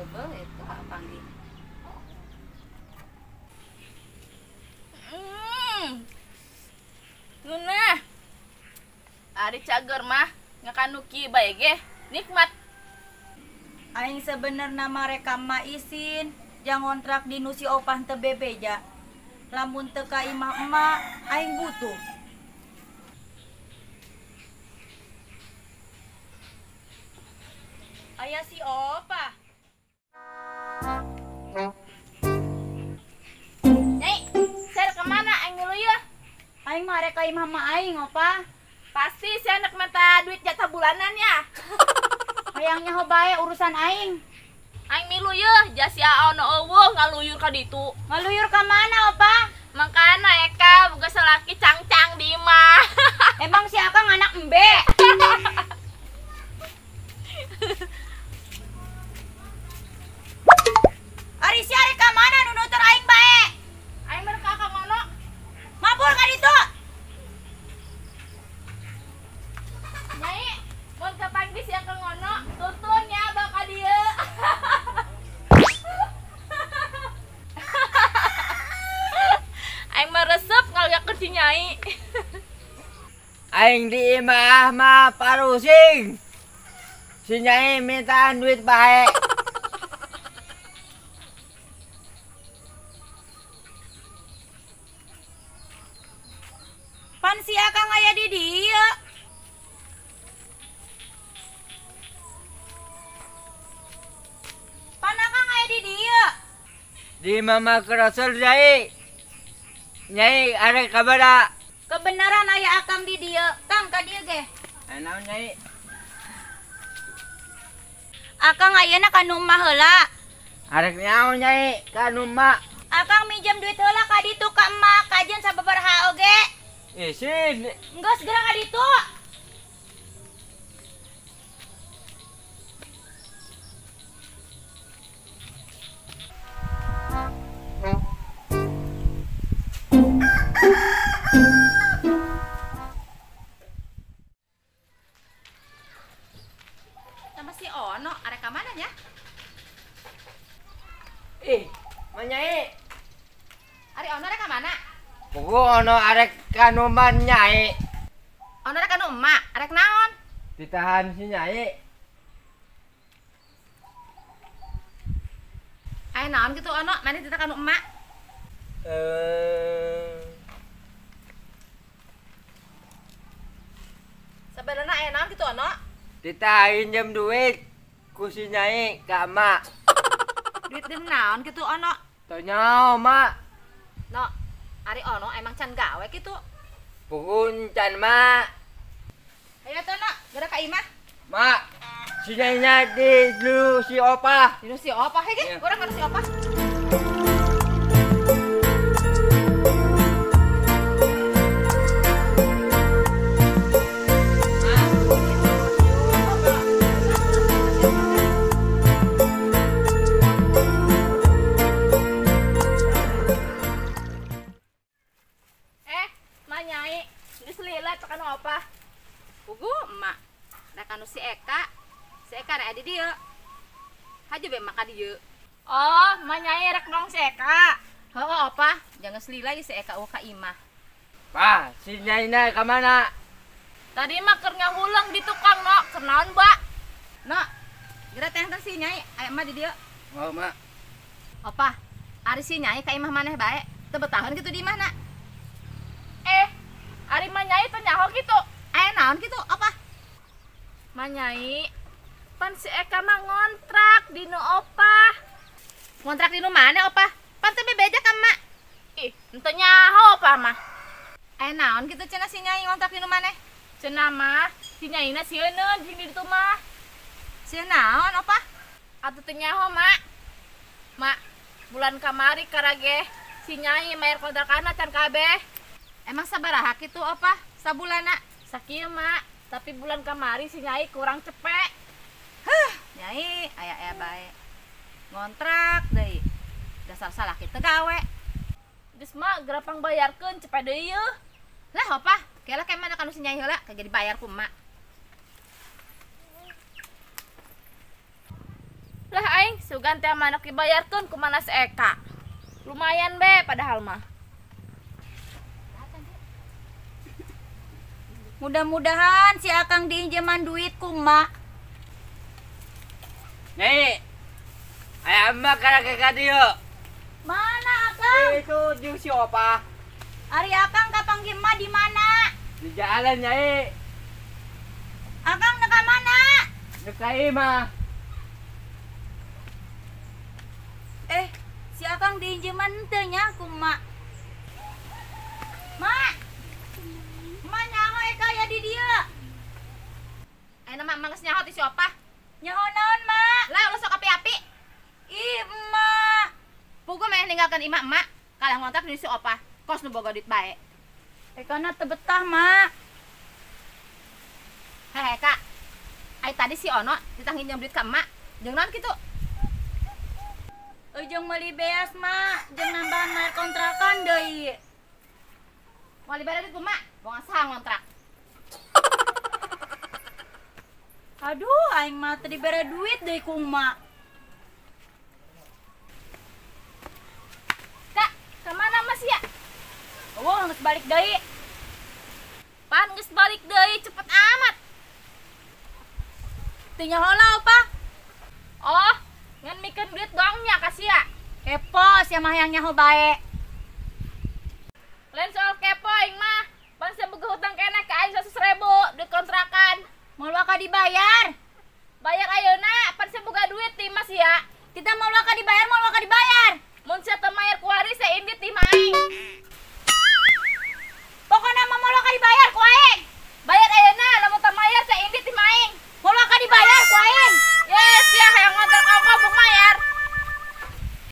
Coba itu panggil. Nuna, ari cager mah ngakanuki bae ge nikmat. Aing sebenarnya mereka mah isin jangan kontrak di nusi opah teu bebeja. Lamun teu ka imah emak aing butuh. Aya si opah. Nyai, saya kemana aing dulu ya? Aing mah rek ka imah emak aing opah. Pasti si anak mata duit jatah bulanan ya. Hayangnya bae urusan aing. Aing milu ya, jasi aon eueuh ngaluyur ka ditu. Ngaluyur ka mana opah? Mangkana Eka boga salaki cangcang di imah. Emang si Akang anak embe? Ari si ari ka mana nu nutur aing bae? Aing mereka ka mono. Mabur ka ditu. Nyai, mun kapanggih sia ka ngono, tutun nya baka dieu. Aing mah resep ngaliakeun si Nyai. Aing di imah mah parusing. Si Nyai mintaan duit bae. Pan si Akang aya di dieu. Pan Akang aya di dieu. Di mama kerosol Nyai. Nyai arek kabada. Kebenaran aya Akang di dieu. Kang ka dieu ge. Naon Nyai? Akang ayeuna ka nu emah heula. Arek naon Nyai? Ka anu mak. Akang minjem duit heula ka ditu ka emak kajian sababaraha oge. Isin. Enggeus geura ka ditu. Sama si Ono, arek ka mana nya? Ma Nyai. Ari Ono arek ka mana? Pugu ono arek kanuman Nyai. Ono arek anu emak, arek naon? Ditahan si Nyai. Aya naon gitu Ono, mana tita kanu emak? Sebenarnya aya naon gitu Ono? Ditahan jam duit ku si Nyai ka emak. Duit di naon gitu Ono? Tanya mak. No, ari Ono emang can gawe gitu. Pugun can mak. Ayo tuh No, geura ka imah. Mak. Si Nyai nya di dulu si Opah. Dinu si Opah hege, Iya. urang kana si Opah. Nyai, geus lilat ka anu Opah. Pugu emak. Rek anu si Eka. Si Eka rek di dieu. Haja be maka dieu. Oh, mah Nyai rek dong si Eka. Heueuh Opah, jangan selila si Eka ka imah. Pak, si Nyai na ka mana? Tadi mah keur ngahulang di tukang no, keur naon ba? No, geura teh si Nyai, aya mah di dieu. Oh, mak. Opah, ari si Nyai ka imah maneh bae. Teu betahun kitu di mana? Ari mah Nyai teh nyaho kitu. Aya naon kitu, Opah? Mah Nyai, pan si Eka mah ngontrak di nu Opah. Ngontrak di nu mana, Opah? Pan teh bebeja ka emak. Ih, henteu nyaho Opah mah. Aya naon kitu cenah si Nyai ngontrak di nu maneh? Cenah mah si Nyai na sieun jeung di ditu mah. Sieun naon, Opah? Atuh teu nyaho, Mak. Mak, bulan kamari karage si Nyai mayar kontrakanna can kabeh. Emang sabaraha kitu Opah? Sabulana? Sakieu Mak, tapi bulan kamari si Nyai kurang cepek. Nyai aya-aya bae. Ngontrak deui. Dasar salaki teu gawe. Geus Mak gerapang bayarkeun cepet deui yeuh. Lah Opah, kela ke mana kanu si Nyai heula kagak dibayar ku Mak. Lah aing sugan teh manak dibayarkeun ku mana si Eka. Lumayan be padahal mah. Mudah-mudahan si Akang diinjaman duit ku mak. Nyai, ayam mah karena ke kadieu. Mana Akang? Itu jeung si Opa Ari Akang kapanggih mah di mana? di jalan Nyai. Akang neka mana? Dekai mah. Si Akang diinjaman teu nya ku mak. Mak. Mak nyaho Eka ya di dieu? Ayeuna mah mangges nyaho ti si Opah. Nyaho naon, Mak? Lah ulah sok api-api. Ih, Mak. Pugu meh ninggalkeun imah emak kalah ngontrak di si Opah. Kos nu boga duit bae. Ekana teu betah, Mak. Hehe Kak. Ai tadi si Ono ditangginjam duit ka emak. Jeung naon kitu? Ujung meuli beas, Mak. Jeung nambahan bayar kontrakan deui. Mau dibere duit ku emak, bongan saha ngontrak. Aduh, aing mah teu dibere duit deui ku Mak. Kak, kemana mas ya? Oh, geus balik deui. Pan geus balik deui cepet amat. Teu nyaho lah, Opa. Oh, ngan mikeun duit doang nya kasih ya. Kepo sia mah yang nyaho bae. Lain soal kepo aing mah. Pan saya boga hutang kena ka aing 100.000 duit kontrakan. Moal ka dibayar. Bayar ayeuna, pan saya boga duit ti mas ya. Kita moal ka dibayar. Mun sia teu mayar ku hari saya indit ti maing. Pokona mah moal ka dibayar ku aing. Bayar ayeuna, lamun teu mayar saya indit ti maing. Moal ka dibayar ku aing. Yes, ya hayang ngontrak ongko bung mayar.